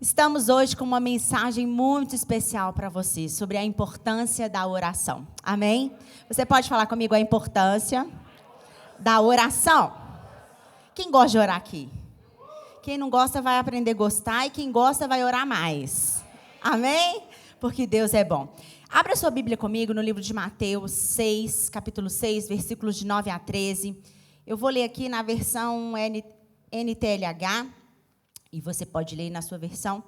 Estamos hoje com uma mensagem muito especial para você sobre a importância da oração. Amém? Você pode falar comigo a importância da oração? Quem gosta de orar aqui? Quem não gosta vai aprender a gostar e quem gosta vai orar mais. Amém? Porque Deus é bom. Abra sua Bíblia comigo no livro de Mateus 6, capítulo 6, versículos de 9 a 13. Eu vou ler aqui na versão NTLH. E você pode ler na sua versão.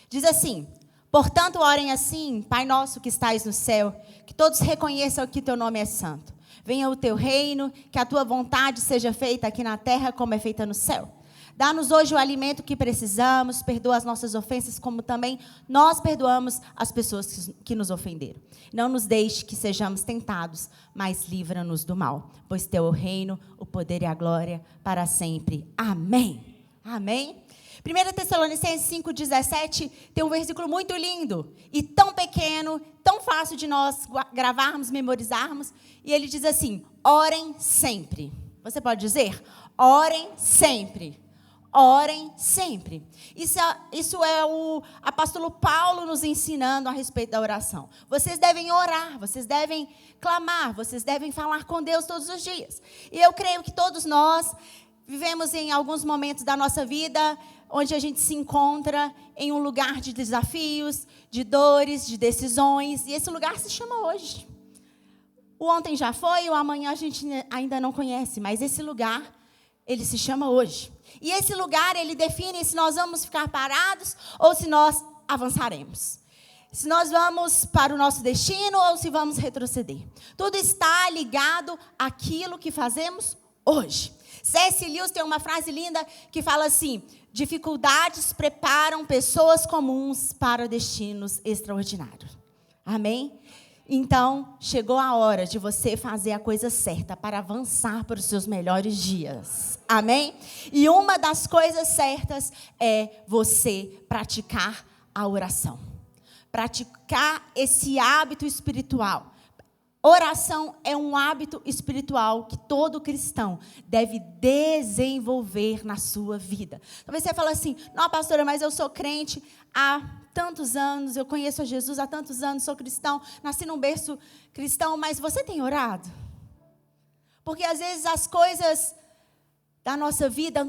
Diz assim: portanto, orem assim, Pai nosso que estais no céu, que todos reconheçam que teu nome é santo. Venha o teu reino, que a tua vontade seja feita aqui na terra como é feita no céu. Dá-nos hoje o alimento que precisamos, perdoa as nossas ofensas, como também nós perdoamos as pessoas que nos ofenderam. Não nos deixe que sejamos tentados, mas livra-nos do mal. Pois teu é o reino, o poder e a glória para sempre. Amém. Amém. 1 Tessalonicenses 5,17 tem um versículo muito lindo e tão pequeno, tão fácil de nós gravarmos, memorizarmos. E ele diz assim: orem sempre. Você pode dizer? Orem sempre. Orem sempre. Isso é o apóstolo Paulo nos ensinando a respeito da oração. Vocês devem orar, vocês devem clamar, vocês devem falar com Deus todos os dias. E eu creio que todos nós vivemos em alguns momentos da nossa vida onde a gente se encontra em um lugar de desafios, de dores, de decisões. E esse lugar se chama hoje. O ontem já foi, o amanhã a gente ainda não conhece, mas esse lugar, ele se chama hoje. E esse lugar, ele define se nós vamos ficar parados ou se nós avançaremos. Se nós vamos para o nosso destino ou se vamos retroceder. Tudo está ligado àquilo que fazemos hoje. C.S. Lewis tem uma frase linda que fala assim: dificuldades preparam pessoas comuns para destinos extraordinários. Amém? Então, chegou a hora de você fazer a coisa certa para avançar para os seus melhores dias. Amém? E uma das coisas certas é você praticar a oração. Praticar esse hábito espiritual. Oração é um hábito espiritual que todo cristão deve desenvolver na sua vida. Talvez você fale assim: não, pastora, mas eu sou crente há tantos anos, eu conheço a Jesus há tantos anos, sou cristão, nasci num berço cristão, mas você tem orado? Porque às vezes as coisas da nossa vida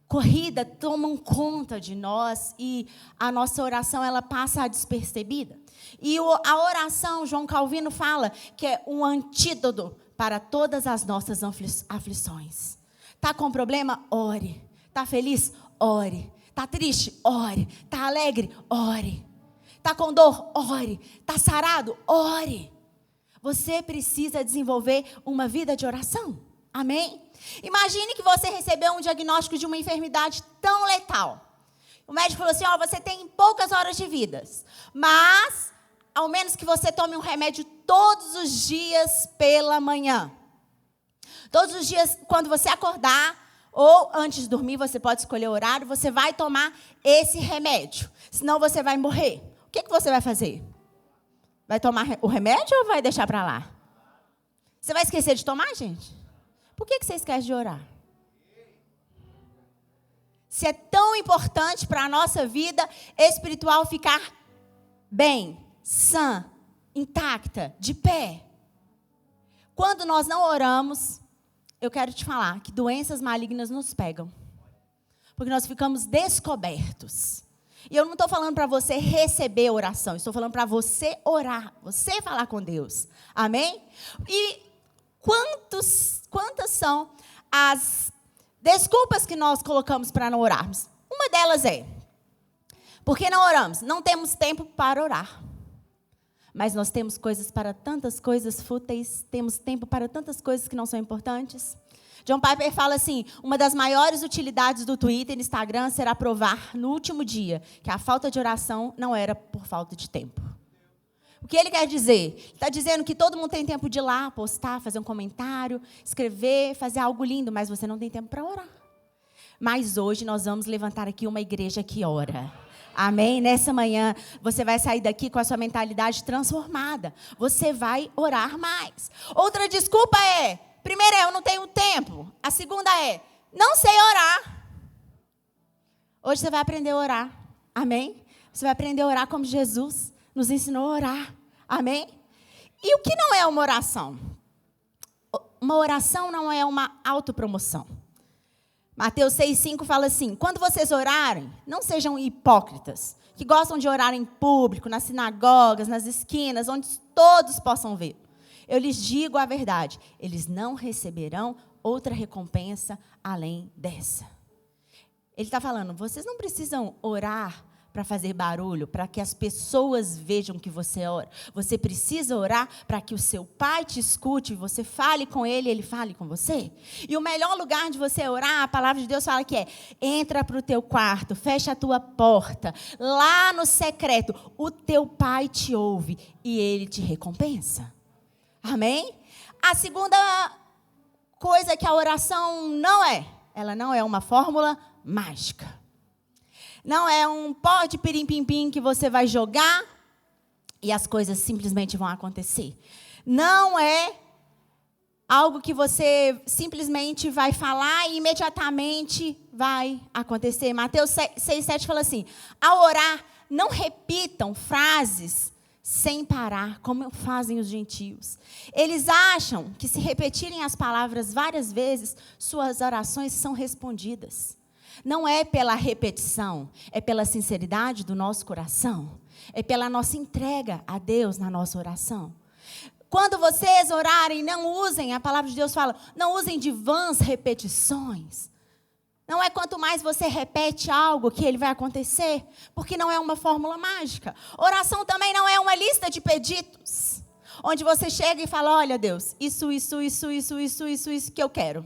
corrida tomam conta de nós e a nossa oração ela passa despercebida. E a oração, João Calvino fala que é um antídoto para todas as nossas aflições. Está com problema? Ore. Está feliz? Ore. Está triste? Ore. Está alegre? Ore. Está com dor? Ore. Está sarado? Ore. Você precisa desenvolver uma vida de oração. Amém? Imagine que você recebeu um diagnóstico de uma enfermidade tão letal. O médico falou assim: você tem poucas horas de vida, mas ao menos que você tome um remédio todos os dias pela manhã. Todos os dias, quando você acordar, ou antes de dormir, você pode escolher o horário, você vai tomar esse remédio. Senão você vai morrer. O que você vai fazer? Vai tomar o remédio ou vai deixar para lá? Você vai esquecer de tomar, gente? Por que você esquece de orar? Se é tão importante para a nossa vida espiritual ficar bem, sã, intacta, de pé. Quando nós não oramos, eu quero te falar que doenças malignas nos pegam. Porque nós ficamos descobertos. E eu não estou falando para você receber oração, estou falando para você orar, você falar com Deus. Amém? E quantas são as desculpas que nós colocamos para não orarmos? Uma delas é: por que não oramos? Não temos tempo para orar. Mas nós temos coisas para tantas coisas fúteis, temos tempo para tantas coisas que não são importantes. John Piper fala assim: uma das maiores utilidades do Twitter e Instagram será provar no último dia que a falta de oração não era por falta de tempo. O que ele quer dizer? Ele está dizendo que todo mundo tem tempo de ir lá, postar, fazer um comentário, escrever, fazer algo lindo, mas você não tem tempo para orar. Mas hoje nós vamos levantar aqui uma igreja que ora. Amém? Nessa manhã, você vai sair daqui com a sua mentalidade transformada. Você vai orar mais. Outra desculpa é: primeira é, eu não tenho tempo. A segunda é, não sei orar. Hoje você vai aprender a orar. Amém? Você vai aprender a orar como Jesus nos ensinou a orar. Amém? E o que não é uma oração? Uma oração não é uma autopromoção. Mateus 6,5 fala assim: quando vocês orarem, não sejam hipócritas, que gostam de orar em público, nas sinagogas, nas esquinas, onde todos possam ver. Eu lhes digo a verdade, eles não receberão outra recompensa além dessa. Ele está falando, vocês não precisam orar para fazer barulho, para que as pessoas vejam que você ora. Você precisa orar para que o seu pai te escute, você fale com ele, ele fale com você. E o melhor lugar de você orar, a palavra de Deus fala que é, entra para o teu quarto, fecha a tua porta, lá no secreto, o teu pai te ouve e ele te recompensa. Amém? A segunda coisa que a oração não é, ela não é uma fórmula mágica. Não é um pó de pirim-pim-pim que você vai jogar e as coisas simplesmente vão acontecer. Não é algo que você simplesmente vai falar e imediatamente vai acontecer. Mateus 6,7 fala assim, ao orar, não repitam frases sem parar, como fazem os gentios. Eles acham que se repetirem as palavras várias vezes, suas orações são respondidas. Não é pela repetição, é pela sinceridade do nosso coração. É pela nossa entrega a Deus na nossa oração. Quando vocês orarem, não usem, a palavra de Deus fala, não usem de vãs repetições. Não é quanto mais você repete algo que ele vai acontecer, porque não é uma fórmula mágica. Oração também não é uma lista de pedidos, onde você chega e fala, olha Deus, isso que eu quero.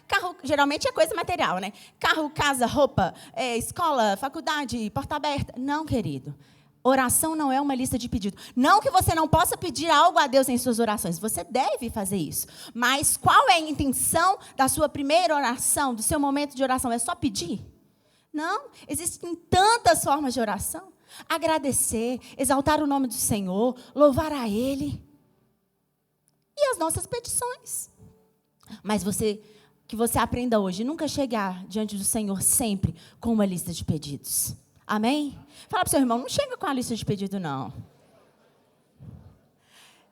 Carro geralmente é coisa material, né? Carro, casa, roupa, escola, faculdade, porta aberta. Não, querido. Oração não é uma lista de pedidos. Não que você não possa pedir algo a Deus em suas orações. Você deve fazer isso. Mas qual é a intenção da sua primeira oração, do seu momento de oração? É só pedir? Não. Existem tantas formas de oração. Agradecer, exaltar o nome do Senhor, louvar a Ele. E as nossas petições. Mas que você aprenda hoje, nunca chegar diante do Senhor sempre com uma lista de pedidos. Amém? Fala para o seu irmão, não chega com a lista de pedido, não.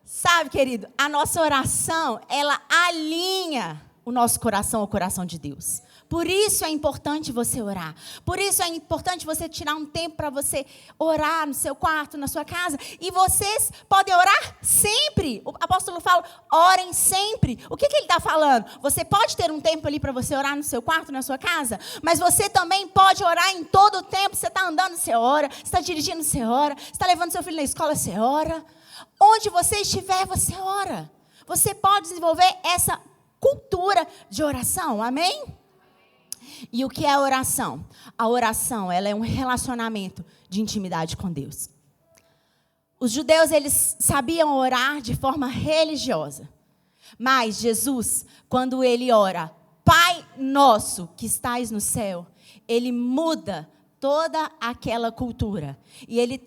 Sabe, querido, a nossa oração, ela alinha o nosso coração ao coração de Deus. Por isso é importante você orar. Por isso é importante você tirar um tempo para você orar no seu quarto, na sua casa. E vocês podem orar sempre. O apóstolo fala, orem sempre. O que ele está falando? Você pode ter um tempo ali para você orar no seu quarto, na sua casa. Mas você também pode orar em todo o tempo. Você está andando, você ora. Você está dirigindo, você ora. Você está levando seu filho na escola, você ora. Onde você estiver, você ora. Você pode desenvolver essa cultura de oração. Amém? E o que é a oração? A oração, ela é um relacionamento de intimidade com Deus. Os judeus, eles sabiam orar de forma religiosa. Mas Jesus, quando ele ora, Pai nosso que estais no céu, ele muda toda aquela cultura. E ele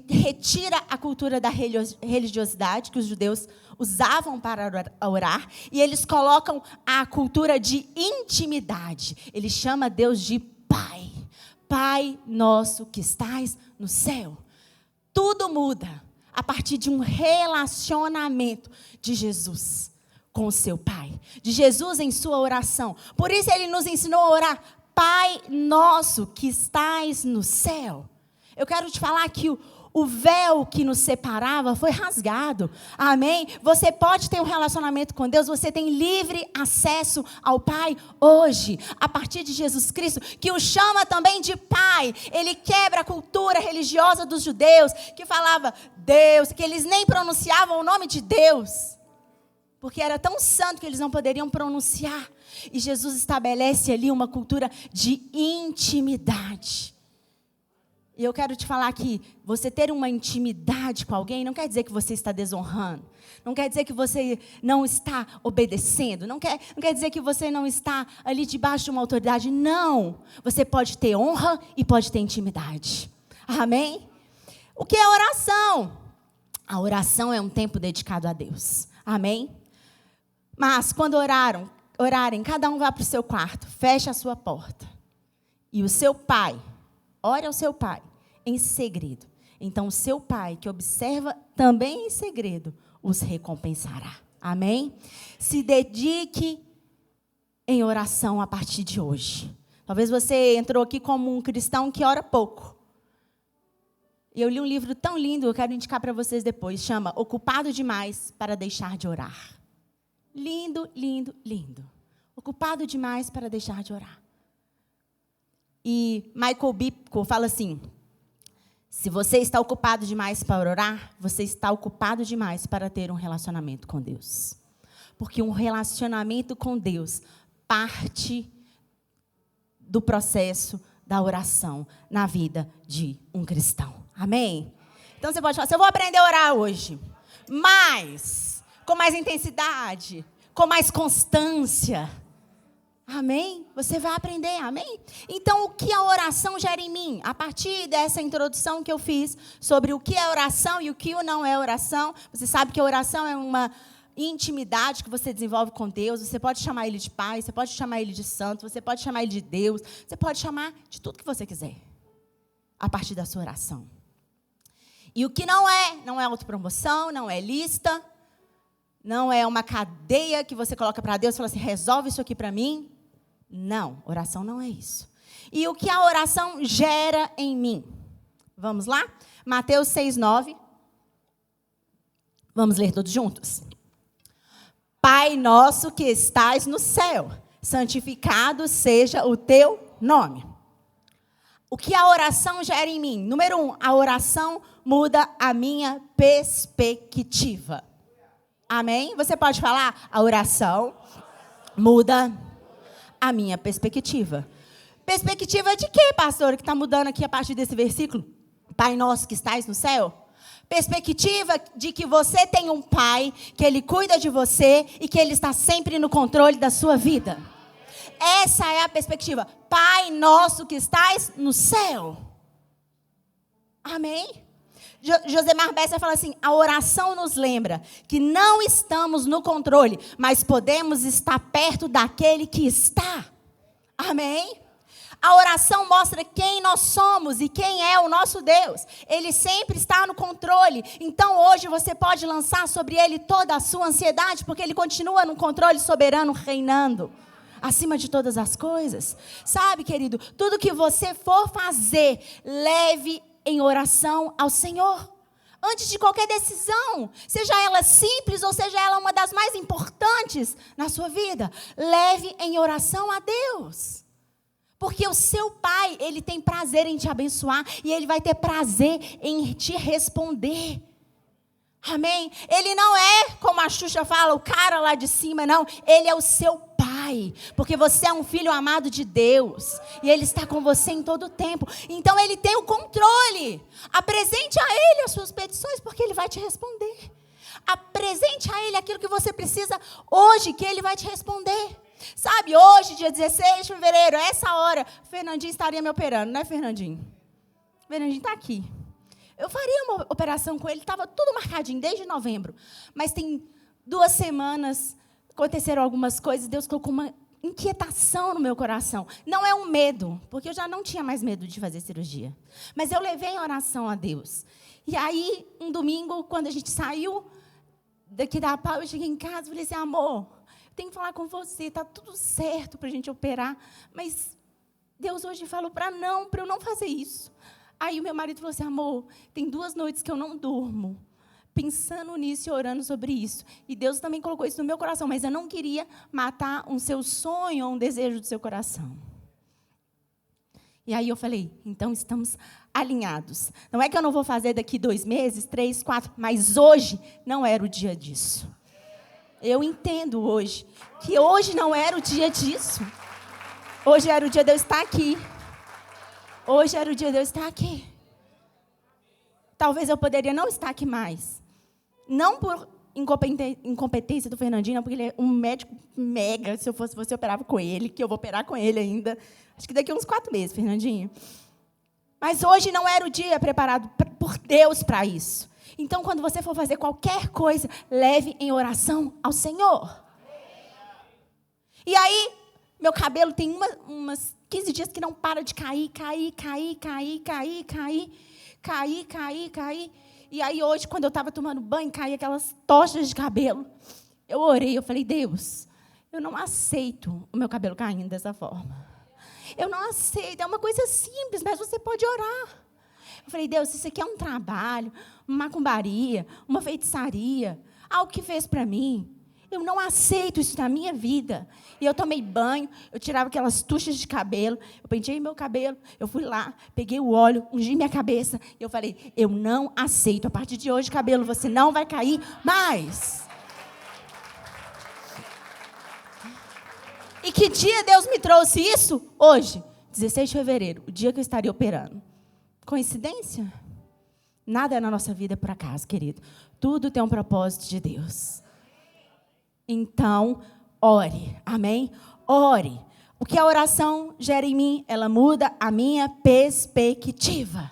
retira a cultura da religiosidade que os judeus usavam para orar, e eles colocam a cultura de intimidade. Ele chama Deus de Pai. Pai nosso que estais no céu. Tudo muda a partir de um relacionamento de Jesus com o seu Pai. De Jesus em sua oração. Por isso ele nos ensinou a orar, Pai nosso que estais no céu. Eu quero te falar que o véu que nos separava foi rasgado. Amém? Você pode ter um relacionamento com Deus. Você tem livre acesso ao Pai hoje. A partir de Jesus Cristo. Que o chama também de Pai. Ele quebra a cultura religiosa dos judeus. Que falava Deus. Que eles nem pronunciavam o nome de Deus. Porque era tão santo que eles não poderiam pronunciar. E Jesus estabelece ali uma cultura de intimidade. E eu quero te falar que você ter uma intimidade com alguém não quer dizer que você está desonrando. Não quer dizer que você não está obedecendo. Não quer dizer que você não está ali debaixo de uma autoridade. Não. Você pode ter honra e pode ter intimidade. Amém? O que é oração? A oração é um tempo dedicado a Deus. Amém? Mas quando orarem, cada um vá para o seu quarto. Feche a sua porta. E o seu Pai, Ore ao seu pai em segredo. Então, o seu pai, que observa também em segredo, os recompensará. Amém? Se dedique em oração a partir de hoje. Talvez você entrou aqui como um cristão que ora pouco. E eu li um livro tão lindo, eu quero indicar para vocês depois. Chama Ocupado Demais para Deixar de Orar. Lindo, lindo, lindo. Ocupado demais para deixar de orar. E Michael Bibco fala assim: se você está ocupado demais para orar, você está ocupado demais para ter um relacionamento com Deus. Porque um relacionamento com Deus parte do processo da oração na vida de um cristão. Amém? Então você pode falar assim: eu vou aprender a orar hoje, mas com mais intensidade, com mais constância. Amém? Você vai aprender, amém? Então, o que a oração gera em mim? A partir dessa introdução que eu fiz sobre o que é oração e o que não é oração, você sabe que a oração é uma intimidade que você desenvolve com Deus. Você pode chamar Ele de Pai, você pode chamar Ele de Santo, você pode chamar Ele de Deus, você pode chamar de tudo que você quiser, a partir da sua oração. E o que não é autopromoção, não é lista, não é uma cadeia que você coloca para Deus e fala assim: resolve isso aqui para mim. Não, oração não é isso. E o que a oração gera em mim? Vamos lá? Mateus 6:9. Vamos ler todos juntos? Pai nosso que estais no céu, santificado seja o teu nome. O que a oração gera em mim? Número 1, a oração muda a minha perspectiva. Amém? Você pode falar? A oração muda a minha perspectiva. Perspectiva de quê, pastor, que está mudando aqui a partir desse versículo? Pai nosso que estais no céu. Perspectiva de que você tem um pai, que ele cuida de você e que ele está sempre no controle da sua vida. Essa é a perspectiva. Pai nosso que estais no céu. Amém? Josemar Bessa fala assim: a oração nos lembra que não estamos no controle, mas podemos estar perto daquele que está. Amém? A oração mostra quem nós somos e quem é o nosso Deus. Ele sempre está no controle. Então hoje você pode lançar sobre ele toda a sua ansiedade, porque ele continua no controle soberano, reinando acima de todas as coisas. Sabe, querido, tudo que você for fazer, leve em oração ao Senhor. Antes de qualquer decisão, seja ela simples ou seja ela uma das mais importantes na sua vida, leve em oração a Deus. Porque o seu pai, ele tem prazer em te abençoar e ele vai ter prazer em te responder. Amém? Ele não é, como a Xuxa fala, o cara lá de cima, não. Ele é o seu pai, porque você é um filho amado de Deus. E ele está com você em todo o tempo. Então ele tem o controle. Apresente a ele as suas petições, porque ele vai te responder. Apresente a ele aquilo que você precisa hoje, que ele vai te responder. Sabe, hoje, dia 16 de fevereiro, essa hora, o Fernandinho estaria me operando, né, Fernandinho? O Fernandinho está aqui. Eu faria uma operação com ele, estava tudo marcadinho desde novembro. Mas tem 2 semanas, aconteceram algumas coisas, Deus colocou uma inquietação no meu coração. Não é um medo, porque eu já não tinha mais medo de fazer cirurgia. Mas eu levei em oração a Deus. E aí, um domingo, quando a gente saiu daqui da PAU, eu cheguei em casa e falei assim: amor, eu tenho que falar com você, está tudo certo para a gente operar, mas Deus hoje falou para eu não fazer isso. Aí o meu marido falou assim: amor, tem 2 noites que eu não durmo, pensando nisso e orando sobre isso. E Deus também colocou isso no meu coração, mas eu não queria matar um seu sonho ou um desejo do seu coração. E aí eu falei: então estamos alinhados. Não é que eu não vou fazer daqui 2 meses, 3, 4, mas hoje não era o dia disso. Eu entendo hoje que hoje não era o dia disso. Hoje era o dia de eu estar aqui. Hoje era o dia de eu estar aqui. Talvez eu poderia não estar aqui mais. Não por incompetência do Fernandinho, não, porque ele é um médico mega. Se eu fosse você, eu operava com ele, que eu vou operar com ele ainda. Acho que daqui a uns 4 meses, Fernandinho. Mas hoje não era o dia preparado por Deus para isso. Então, quando você for fazer qualquer coisa, leve em oração ao Senhor. E aí, meu cabelo tem 15 dias que não para de cair. E aí hoje, quando eu estava tomando banho, caía aquelas tochas de cabelo. Eu orei, eu falei, Deus, eu não aceito o meu cabelo caindo dessa forma. Eu não aceito, é uma coisa simples, mas você pode orar. Eu falei, Deus, isso aqui é um trabalho, uma macumbaria, uma feitiçaria, algo que fez para mim. Eu não aceito isso na minha vida. E eu tomei banho, eu tirava aquelas tuchas de cabelo, eu penteei meu cabelo, eu fui lá, peguei o óleo, ungi minha cabeça, e eu falei, eu não aceito, a partir de hoje, cabelo, você não vai cair mais. E que dia Deus me trouxe isso? Hoje, 16 de fevereiro, o dia que eu estaria operando. Coincidência? Nada é na nossa vida por acaso, querido. Tudo tem um propósito de Deus. Então, ore. Amém? Ore. O que a oração gera em mim, ela muda a minha perspectiva.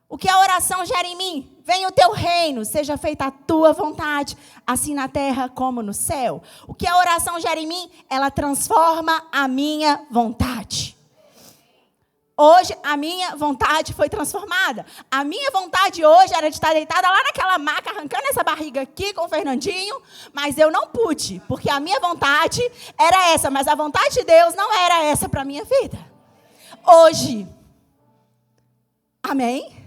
O que a oração gera em mim? Venha o teu reino, seja feita a tua vontade, assim na terra como no céu. O que a oração gera em mim, ela transforma a minha vontade. Hoje, a minha vontade foi transformada. A minha vontade hoje era de estar deitada lá naquela maca, arrancando essa barriga aqui com o Fernandinho, mas eu não pude, porque a minha vontade era essa, mas a vontade de Deus não era essa para a minha vida. Hoje, amém?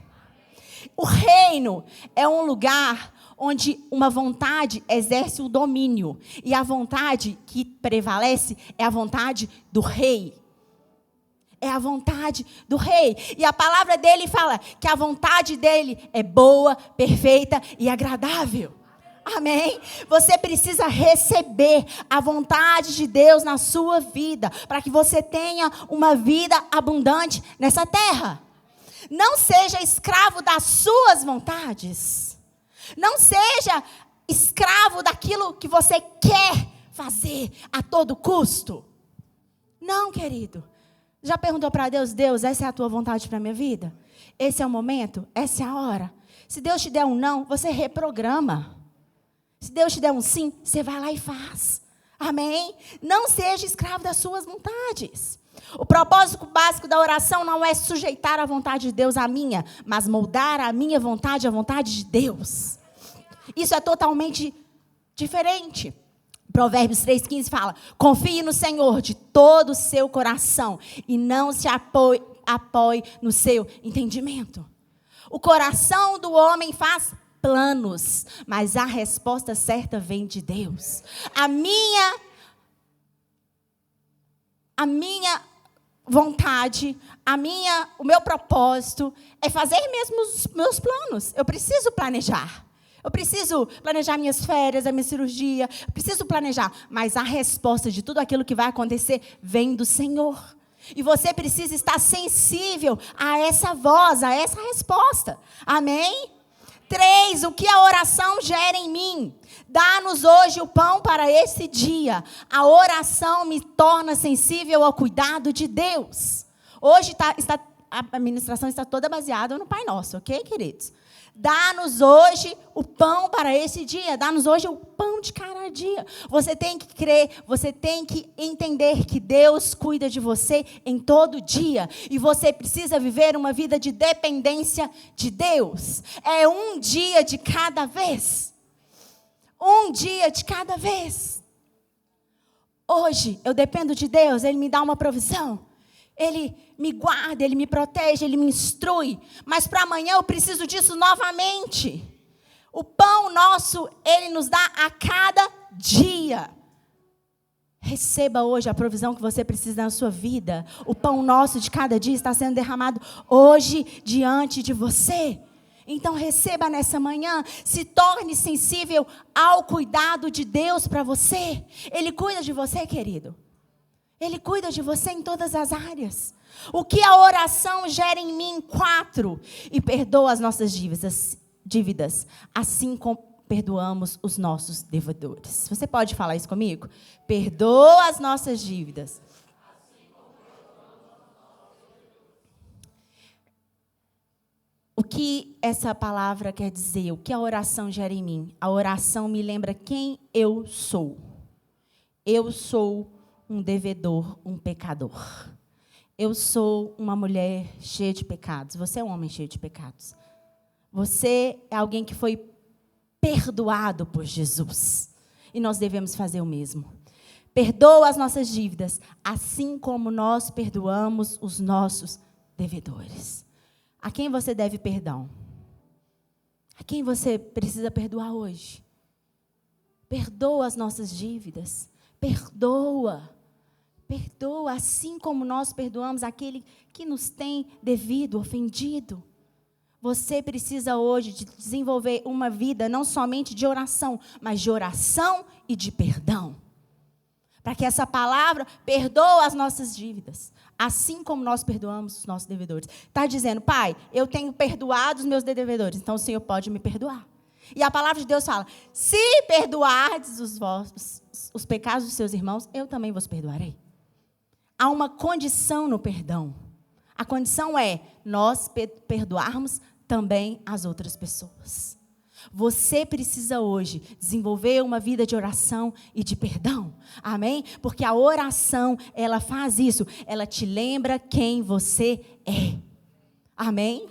O reino é um lugar onde uma vontade exerce o domínio, e a vontade que prevalece é a vontade do rei. É a vontade do rei. E a palavra dele fala que a vontade dele é boa, perfeita e agradável. Amém? Você precisa receber a vontade de Deus na sua vida, para que você tenha uma vida abundante nessa terra. Não seja escravo das suas vontades. Não seja escravo daquilo que você quer fazer a todo custo. Não, querido. Já perguntou para Deus, Deus, essa é a tua vontade para a minha vida? Esse é o momento? Essa é a hora? Se Deus te der um não, você reprograma. Se Deus te der um sim, você vai lá e faz. Amém? Não seja escravo das suas vontades. O propósito básico da oração não é sujeitar a vontade de Deus à minha, mas moldar a minha vontade à vontade de Deus. Isso é totalmente diferente. Provérbios 3,15 fala, confie no Senhor de todo o seu coração e não se apoie no seu entendimento. O coração do homem faz planos, mas a resposta certa vem de Deus. A minha vontade, o meu propósito é fazer mesmo os meus planos. Eu preciso planejar. Eu preciso planejar minhas férias, a minha cirurgia. Eu preciso planejar. Mas a resposta de tudo aquilo que vai acontecer vem do Senhor. E você precisa estar sensível a essa voz, a essa resposta. Amém? 3, o que a oração gera em mim? Dá-nos hoje o pão para esse dia. A oração me torna sensível ao cuidado de Deus. Hoje a ministração está toda baseada no Pai Nosso, ok, queridos? Dá-nos hoje o pão para esse dia. Dá-nos hoje o pão de cada dia. Você tem que crer, você tem que entender que Deus cuida de você em todo dia. E você precisa viver uma vida de dependência de Deus. É um dia de cada vez. Um dia de cada vez. Hoje eu dependo de Deus, Ele me dá uma provisão. Ele me guarda, Ele me protege, Ele me instrui. Mas para amanhã eu preciso disso novamente. O pão nosso, Ele nos dá a cada dia. Receba hoje a provisão que você precisa na sua vida. O pão nosso de cada dia está sendo derramado hoje diante de você. Então receba nessa manhã, se torne sensível ao cuidado de Deus para você. Ele cuida de você, querido. Ele cuida de você em todas as áreas. O que a oração gera em mim? 4. E perdoa as nossas dívidas, assim como perdoamos os nossos devedores. Você pode falar isso comigo? Perdoa as nossas dívidas. O que essa palavra quer dizer? O que a oração gera em mim? A oração me lembra quem eu sou. Eu sou um devedor, um pecador. Eu sou uma mulher cheia de pecados. Você é um homem cheio de pecados. Você é alguém que foi perdoado por Jesus. E nós devemos fazer o mesmo. Perdoa as nossas dívidas, assim como nós perdoamos os nossos devedores. A quem você deve perdão? A quem você precisa perdoar hoje? Perdoa as nossas dívidas. Perdoa. Perdoa, assim como nós perdoamos aquele que nos tem devido, ofendido. Você precisa hoje de desenvolver uma vida não somente de oração, mas de oração e de perdão. Para que essa palavra perdoa as nossas dívidas, assim como nós perdoamos os nossos devedores. Está dizendo, Pai, eu tenho perdoado os meus devedores, então o Senhor pode me perdoar. E a palavra de Deus fala, se perdoardes os pecados dos seus irmãos, eu também vos perdoarei. Há uma condição no perdão. A condição é nós perdoarmos também as outras pessoas. Você precisa hoje desenvolver uma vida de oração e de perdão. Amém? Porque a oração, ela faz isso. Ela te lembra quem você é. Amém?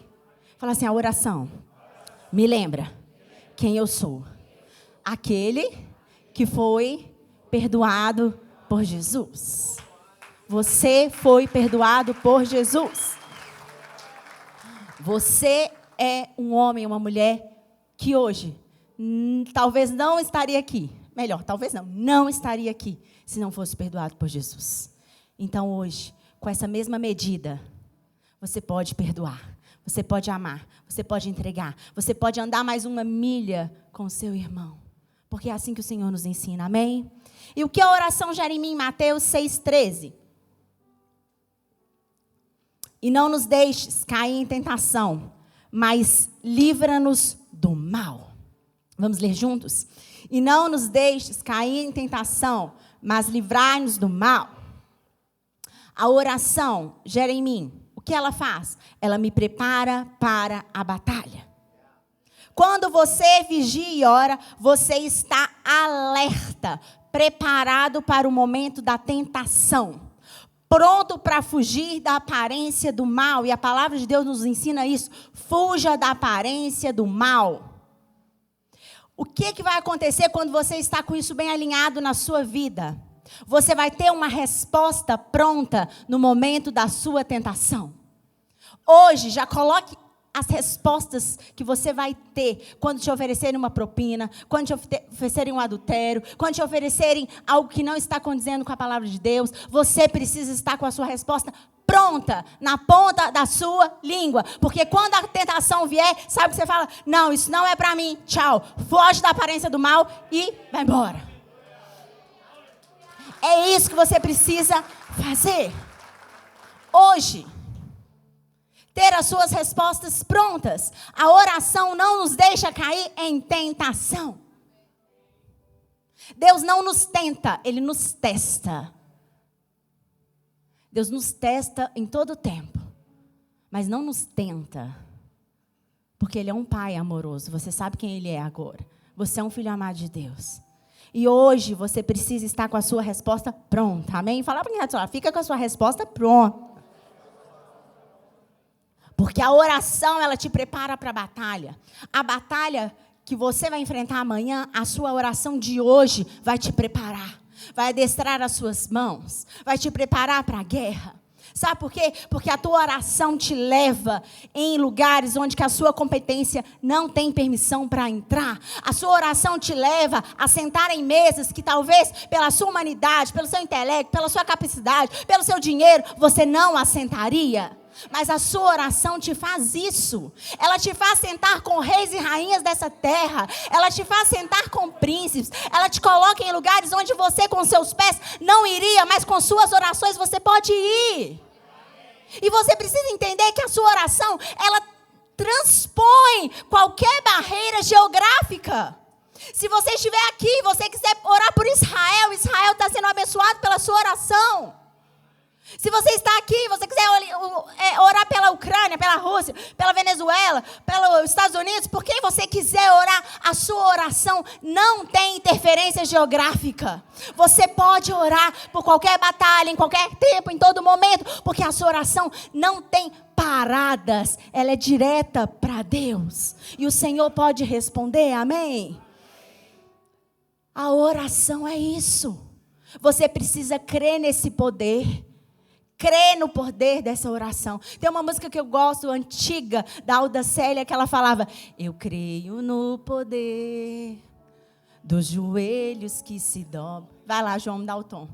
Fala assim, a oração me lembra quem eu sou. Aquele que foi perdoado por Jesus. Você foi perdoado por Jesus. Você é um homem, uma mulher que hoje talvez não estaria aqui. Melhor, talvez não estaria aqui se não fosse perdoado por Jesus. Então hoje, com essa mesma medida, você pode perdoar, você pode amar, você pode entregar, você pode andar mais uma milha com o seu irmão. Porque é assim que o Senhor nos ensina, amém? E o que a oração gera em mim? Mateus 6,13. E não nos deixes cair em tentação, mas livra-nos do mal. Vamos ler juntos? E não nos deixes cair em tentação, mas livrai-nos do mal. A oração gera em mim. O que ela faz? Ela me prepara para a batalha. Quando você vigia e ora, você está alerta, preparado para o momento da tentação. Pronto para fugir da aparência do mal. E a palavra de Deus nos ensina isso. Fuja da aparência do mal. O que vai acontecer quando você está com isso bem alinhado na sua vida? Você vai ter uma resposta pronta no momento da sua tentação. Hoje, já coloque as respostas que você vai ter quando te oferecerem uma propina, quando te oferecerem um adultério, quando te oferecerem algo que não está condizendo com a palavra de Deus. Você precisa estar com a sua resposta pronta, na ponta da sua língua. Porque quando a tentação vier, sabe o que você fala? Não, isso não é para mim, tchau. Foge da aparência do mal e vai embora. É isso que você precisa fazer. Hoje, ter as suas respostas prontas. A oração não nos deixa cair em tentação. Deus não nos tenta, Ele nos testa. Deus nos testa em todo o tempo, mas não nos tenta, porque Ele é um Pai amoroso. Você sabe quem Ele é agora. Você é um filho amado de Deus. E hoje você precisa estar com a sua resposta pronta. Amém? Fala para quem está, fica com a sua resposta pronta. Porque a oração, ela te prepara para a batalha. A batalha que você vai enfrentar amanhã, a sua oração de hoje vai te preparar. Vai adestrar as suas mãos. Vai te preparar para a guerra. Sabe por quê? Porque a tua oração te leva em lugares onde que a sua competência não tem permissão para entrar. A sua oração te leva a sentar em mesas que talvez pela sua humanidade, pelo seu intelecto, pela sua capacidade, pelo seu dinheiro, você não assentaria. Mas a sua oração te faz isso. Ela te faz sentar com reis e rainhas dessa terra. Ela te faz sentar com príncipes. Ela te coloca em lugares onde você com seus pés não iria, mas com suas orações você pode ir. E você precisa entender que a sua oração, ela transpõe qualquer barreira geográfica. Se você estiver aqui e você quiser orar por Israel, Israel está sendo abençoado pela sua oração. Se você está aqui, você quiser orar pela Ucrânia, pela Rússia, pela Venezuela, pelos Estados Unidos, por quem você quiser orar, a sua oração não tem interferência geográfica. Você pode orar por qualquer batalha, em qualquer tempo, em todo momento, porque a sua oração não tem paradas, ela é direta para Deus. E o Senhor pode responder, amém? A oração é isso. Você precisa crer nesse poder. Crer no poder dessa oração. Tem uma música que eu gosto, antiga, da Alda Célia, que ela falava: eu creio no poder dos joelhos que se dobram. Vai lá, João, me dá o tom.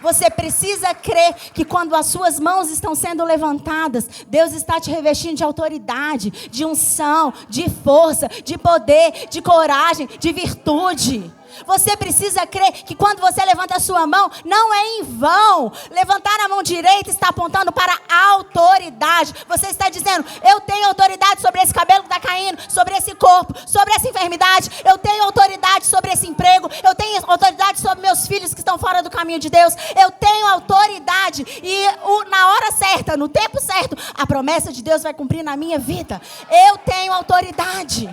Você precisa crer que quando as suas mãos estão sendo levantadas, Deus está te revestindo de autoridade, de unção, de força, de poder, de coragem, de virtude. Você precisa crer que quando você levanta a sua mão, não é em vão. Levantar a mão direita está apontando para a autoridade. Você está dizendo: eu tenho autoridade sobre esse cabelo que está caindo, sobre esse corpo, sobre essa enfermidade. Eu tenho autoridade sobre esse emprego. Eu tenho autoridade sobre meus filhos que estão fora do caminho de Deus. Eu tenho autoridade. E na hora certa, no tempo certo, a promessa de Deus vai cumprir na minha vida. Eu tenho autoridade.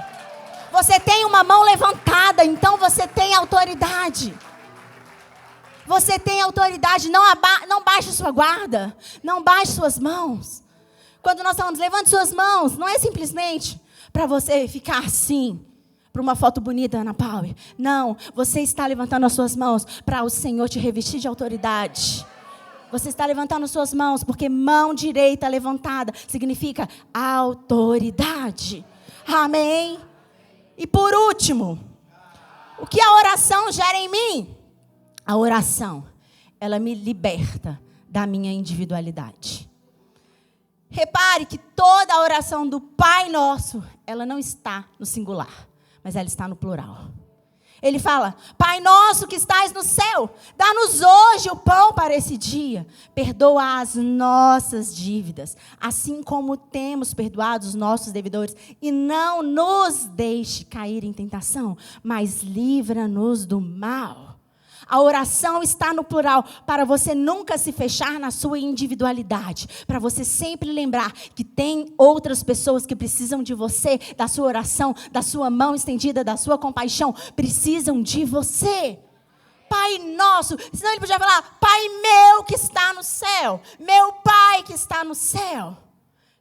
Você tem uma mão levantada, então você tem autoridade. Você tem autoridade, não baixe sua guarda, não baixe suas mãos. Quando nós falamos, levante suas mãos, não é simplesmente para você ficar assim, para uma foto bonita na Power. Não, você está levantando as suas mãos para o Senhor te revestir de autoridade. Você está levantando suas mãos, porque mão direita levantada significa autoridade. Amém? E por último, o que a oração gera em mim? A oração, ela me liberta da minha individualidade. Repare que toda a oração do Pai Nosso, ela não está no singular, mas ela está no plural. Ele fala: Pai nosso que estais no céu, dá-nos hoje o pão para esse dia. Perdoa as nossas dívidas, assim como temos perdoado os nossos devedores. E não nos deixe cair em tentação, mas livra-nos do mal. A oração está no plural, para você nunca se fechar na sua individualidade. Para você sempre lembrar que tem outras pessoas que precisam de você, da sua oração, da sua mão estendida, da sua compaixão. Precisam de você. Pai nosso, senão ele podia falar: Pai meu que está no céu. Meu Pai que está no céu.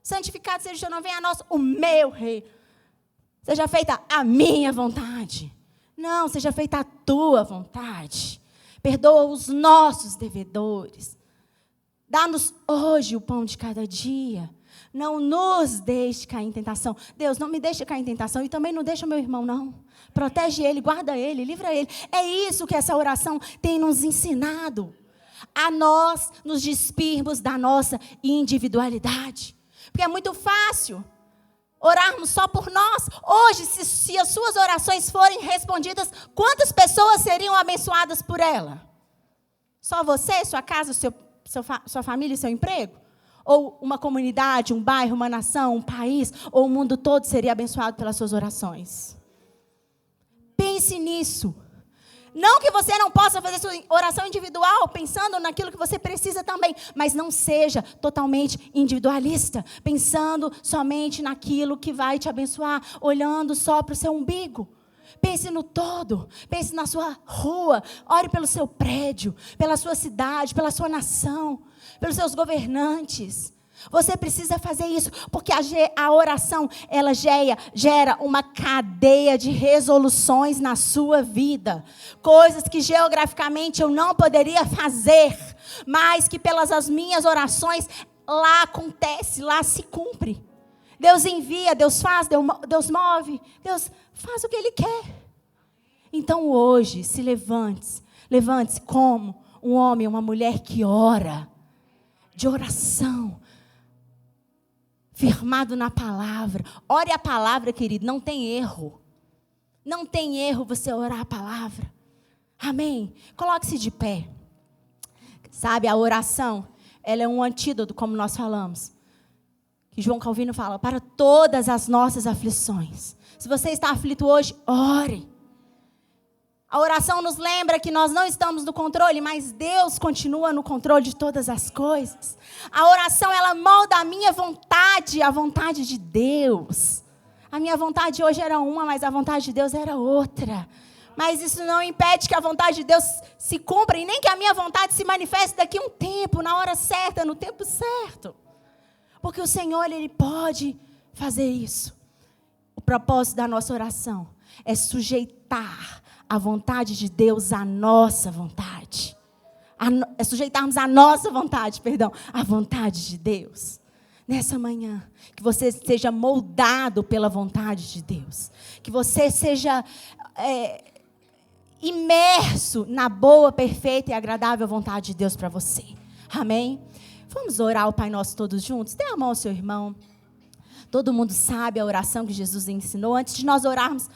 Santificado seja o teu nome, venha a nós o meu rei. Seja feita a minha vontade. Não, seja feita a tua vontade. Perdoa os nossos devedores. Dá-nos hoje o pão de cada dia. Não nos deixe cair em tentação. Deus, não me deixe cair em tentação. E também não deixa o meu irmão, não. Protege ele, guarda ele, livra ele. É isso que essa oração tem nos ensinado. A nós nos despirmos da nossa individualidade. Porque é muito fácil orarmos só por nós. Hoje, se as suas orações forem respondidas, quantas pessoas seriam abençoadas por ela? Só você, sua casa, sua família e seu emprego? Ou uma comunidade, um bairro, uma nação, um país, ou o mundo todo seria abençoado pelas suas orações? Pense nisso. Não que você não possa fazer sua oração individual, pensando naquilo que você precisa também, mas não seja totalmente individualista, pensando somente naquilo que vai te abençoar, olhando só para o seu umbigo. Pense no todo, pense na sua rua, ore pelo seu prédio, pela sua cidade, pela sua nação, pelos seus governantes. Você precisa fazer isso, porque a oração, ela gera uma cadeia de resoluções na sua vida. Coisas que geograficamente eu não poderia fazer, mas que pelas as minhas orações, lá acontece, lá se cumpre. Deus envia, Deus faz, Deus move, Deus faz o que Ele quer. Então hoje, se levante-se como um homem, uma mulher que ora, de oração, firmado na palavra. Ore a palavra, querido, não tem erro. Não tem erro você orar a palavra. Amém? Coloque-se de pé. Sabe, a oração, ela é um antídoto, como nós falamos. Que João Calvino fala, para todas as nossas aflições. Se você está aflito hoje, ore. A oração nos lembra que nós não estamos no controle, mas Deus continua no controle de todas as coisas. A oração, ela molda a minha vontade, a vontade de Deus. A minha vontade hoje era uma, mas a vontade de Deus era outra. Mas isso não impede que a vontade de Deus se cumpra e nem que a minha vontade se manifeste daqui a um tempo, na hora certa, no tempo certo. Porque o Senhor, Ele pode fazer isso. O propósito da nossa oração é sujeitar a vontade de Deus à nossa vontade. É sujeitarmos a nossa vontade, à vontade de Deus. Nessa manhã, que você seja moldado pela vontade de Deus. Que você seja imerso na boa, perfeita e agradável vontade de Deus para você. Amém? Vamos orar o Pai Nosso todos juntos? Dê a mão ao seu irmão. Todo mundo sabe a oração que Jesus ensinou. Antes de nós orarmos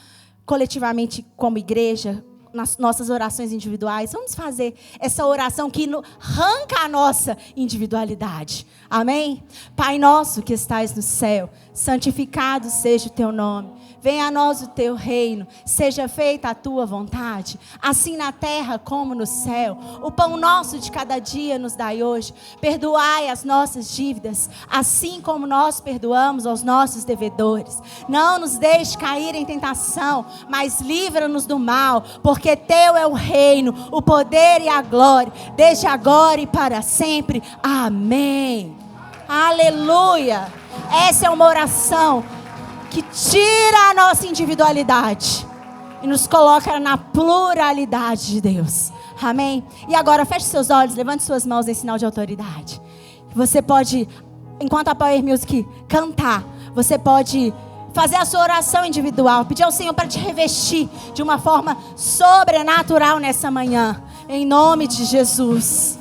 coletivamente como igreja, nas nossas orações individuais, vamos fazer essa oração que arranca a nossa individualidade. Amém? Pai nosso que estais no céu, santificado seja o teu nome. Venha a nós o teu reino, seja feita a tua vontade, assim na terra como no céu. O pão nosso de cada dia nos dai hoje. Perdoai as nossas dívidas, assim como nós perdoamos aos nossos devedores. Não nos deixe cair em tentação, mas livra-nos do mal, porque teu é o reino, o poder e a glória, desde agora e para sempre. Amém. Aleluia. Essa é uma oração que tira a nossa individualidade e nos coloca na pluralidade de Deus. Amém? E agora feche seus olhos, levante suas mãos em sinal de autoridade. Você pode, enquanto a Power Music cantar, você pode fazer a sua oração individual, pedir ao Senhor para te revestir de uma forma sobrenatural nessa manhã, em nome de Jesus.